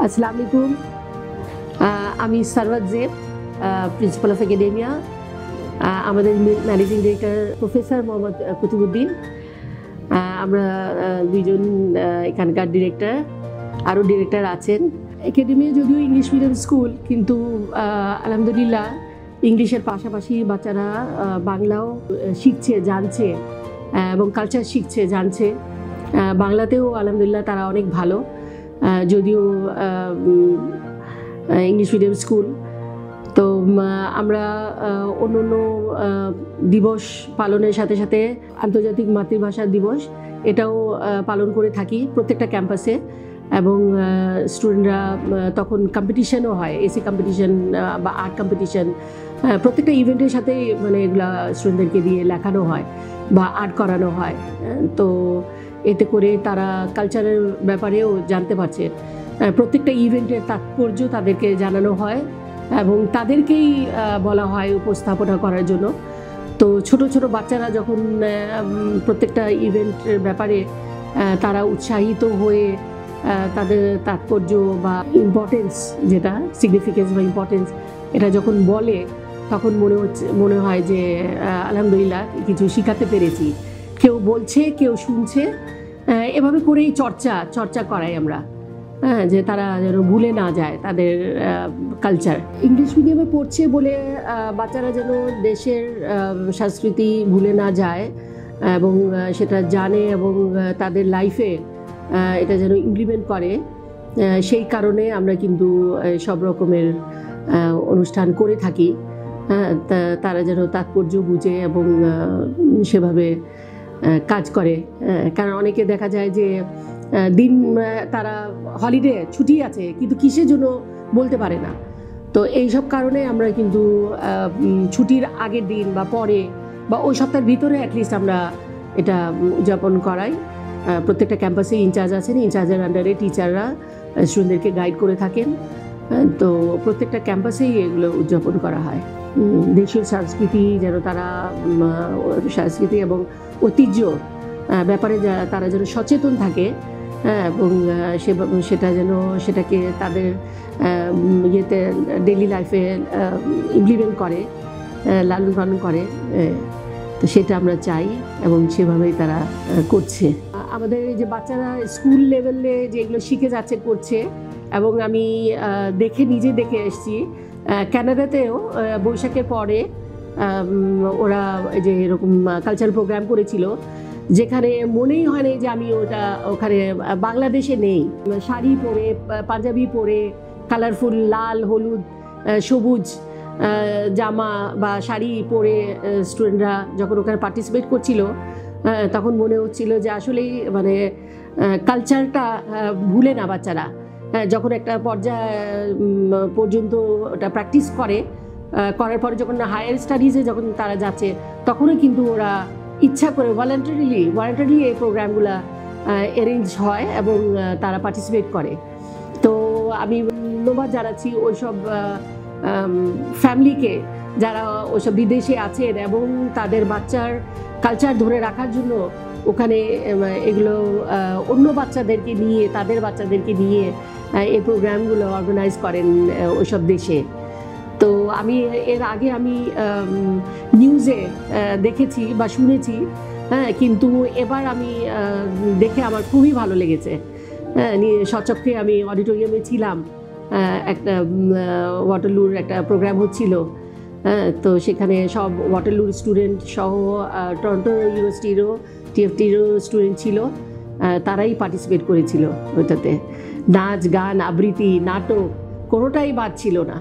अस्सलाम वालेकुम। আমি Sarwat Zeb, principal of Academia. আমাদের managing director professor Mohammad Qutubuddin. আমরা দুইজন এখানকার ডিরেক্টর, আরও ডিরেক্টর আছেন। একাডেমিয়া যদিও ইংলিশ মিডিয়াম স্কুল, কিন্তু আলহামদুলিল্লাহ ইংলিশের পাশাপাশি বাচ্চারা বাংলাও শিখছে, জানছে এবং কালচার শিখছে, জানছে। বাংলাতেও আলহামদুলিল্লাহ তারা অনেক ভালো, যদিও ইংলিশ মিডিয়াম স্কুল। তো আমরা অন্য অন্য দিবস পালনের সাথে সাথে আন্তর্জাতিক মাতৃভাষা দিবস এটাও পালন করে থাকি প্রত্যেকটা ক্যাম্পাসে। এবং স্টুডেন্টরা তখন কম্পিটিশনও হয়, এসি কম্পিটিশন বা আর্ট কম্পিটিশন, প্রত্যেকটা ইভেন্টের সাথে মানে এগুলা স্টুডেন্টদেরকে দিয়ে লেখানো হয় বা আর্ট করানো হয়। তো এতে করে তারা কালচারের ব্যাপারেও জানতে পারছে। প্রত্যেকটা ইভেন্টের তাৎপর্য তাদেরকে জানানো হয় এবং তাদেরকেই বলা হয় উপস্থাপনা করার জন্য। তো ছোট ছোট বাচ্চারা যখন প্রত্যেকটা ইভেন্টের ব্যাপারে তারা উৎসাহিত হয়ে তাদের তাৎপর্য বা ইম্পর্টেন্স, যেটা সিগনিফিকেন্স বা ইম্পর্টেন্স, এটা যখন বলে তখন মনে হয় যে আলহামদুলিল্লাহ কিছু শিখাতে পেরেছি। কেউ বলছে, কেউ শুনছে, এভাবে করেই চর্চা করাই আমরা, যে তারা যেন ভুলে না যায় তাদের কালচার। ইংলিশ মিডিয়ামে পড়ছে বলে বাচ্চারা যেন দেশের সংস্কৃতি ভুলে না যায় এবং সেটা জানে এবং তাদের লাইফে এটা যেন ইমপ্লিমেন্ট করে, সেই কারণে আমরা কিন্তু সব রকমের অনুষ্ঠান করে থাকি। তারা যেন তাৎপর্য বুঝে এবং সেভাবে কাজ করে। কারণ অনেকে দেখা যায় যে দিন তারা হলিডে ছুটি আছে কিন্তু কিসের জন্য বলতে পারে না। তো এইসব কারণে আমরা কিন্তু ছুটির আগের দিন বা পরে বা ওই সপ্তাহের ভিতরে অ্যাটলিস্ট আমরা এটা উদযাপন করাই। প্রত্যেকটা ক্যাম্পাসে ইনচার্জ আছেন, ইনচার্জের আন্ডারে টিচাররা স্টুডেন্টদেরকে গাইড করে থাকেন। তো প্রত্যেকটা ক্যাম্পাসেই এগুলো উদযাপন করা হয়। দেশীয় সংস্কৃতি যেন তারা, সংস্কৃতি এবং ঐতিহ্য ব্যাপারে তারা যেন সচেতন থাকে এবং সেটাকে তাদের ইয়েতে ডেইলি লাইফে ইমপ্লিমেন্ট করে, লালন পালন করে। তো সেটা আমরা চাই এবং সেভাবেই তারা করছে। আমাদের যে বাচ্চারা স্কুল লেভেলে যেগুলো শিখে যাচ্ছে, করছে, এবং আমি নিজে দেখে এসেছি কানাডাতেও বৈশাখের পরে ওরা যে এরকম কালচারাল প্রোগ্রাম করেছিল, যেখানে মনেই হয় না যে আমি ওখানে বাংলাদেশে নেই। শাড়ি পরে, পাঞ্জাবি পরে, কালারফুল লাল, হলুদ, সবুজ জামা বা শাড়ি পরে স্টুডেন্টরা যখন ওখানে পার্টিসিপেট করছিল, তখন মনে হচ্ছিল যে আসলেই মানে কালচারটা ভুলে না বাচ্চারা। যখন একটা পর্যায় পর্যন্ত ওটা প্র্যাকটিস করার পরে যখন হায়ার স্টাডিজে যখন তারা যাচ্ছে, তখনও কিন্তু ওরা ইচ্ছা করে ভলান্টারিলি এই প্রোগ্রামগুলো অ্যারেঞ্জ হয় এবং তারা পার্টিসিপেট করে। তো আমি ধন্যবাদ জানাচ্ছি ওইসব ফ্যামিলিকে যারা ওইসব বিদেশে আছেন এবং তাদের বাচ্চার কালচার ধরে রাখার জন্য ওখানে এগুলো অন্য বাচ্চাদেরকে নিয়ে, তাদের বাচ্চাদেরকে নিয়ে এই প্রোগ্রামগুলো অর্গানাইজ করেন ওইসব দেশে। তো এর আগে আমি নিউজে দেখেছি বা শুনেছি, কিন্তু এবার আমি দেখে আমার খুবই ভালো লেগেছে। সচক্ষে আমি অডিটোরিয়ামে ছিলাম, একটা ওয়াটারলুর একটা প্রোগ্রাম হচ্ছিল। তো সেখানে সব ওয়াটারলুর স্টুডেন্ট সহ টরন্টো ইউনিভার্সিটিরও, টিএফটিরও স্টুডেন্ট ছিল, তারাই পার্টিসিপেট করেছিল ওইটাতে। নাচ, গান, আবৃত্তি, নাটক কোনোটাই বাদ ছিল না।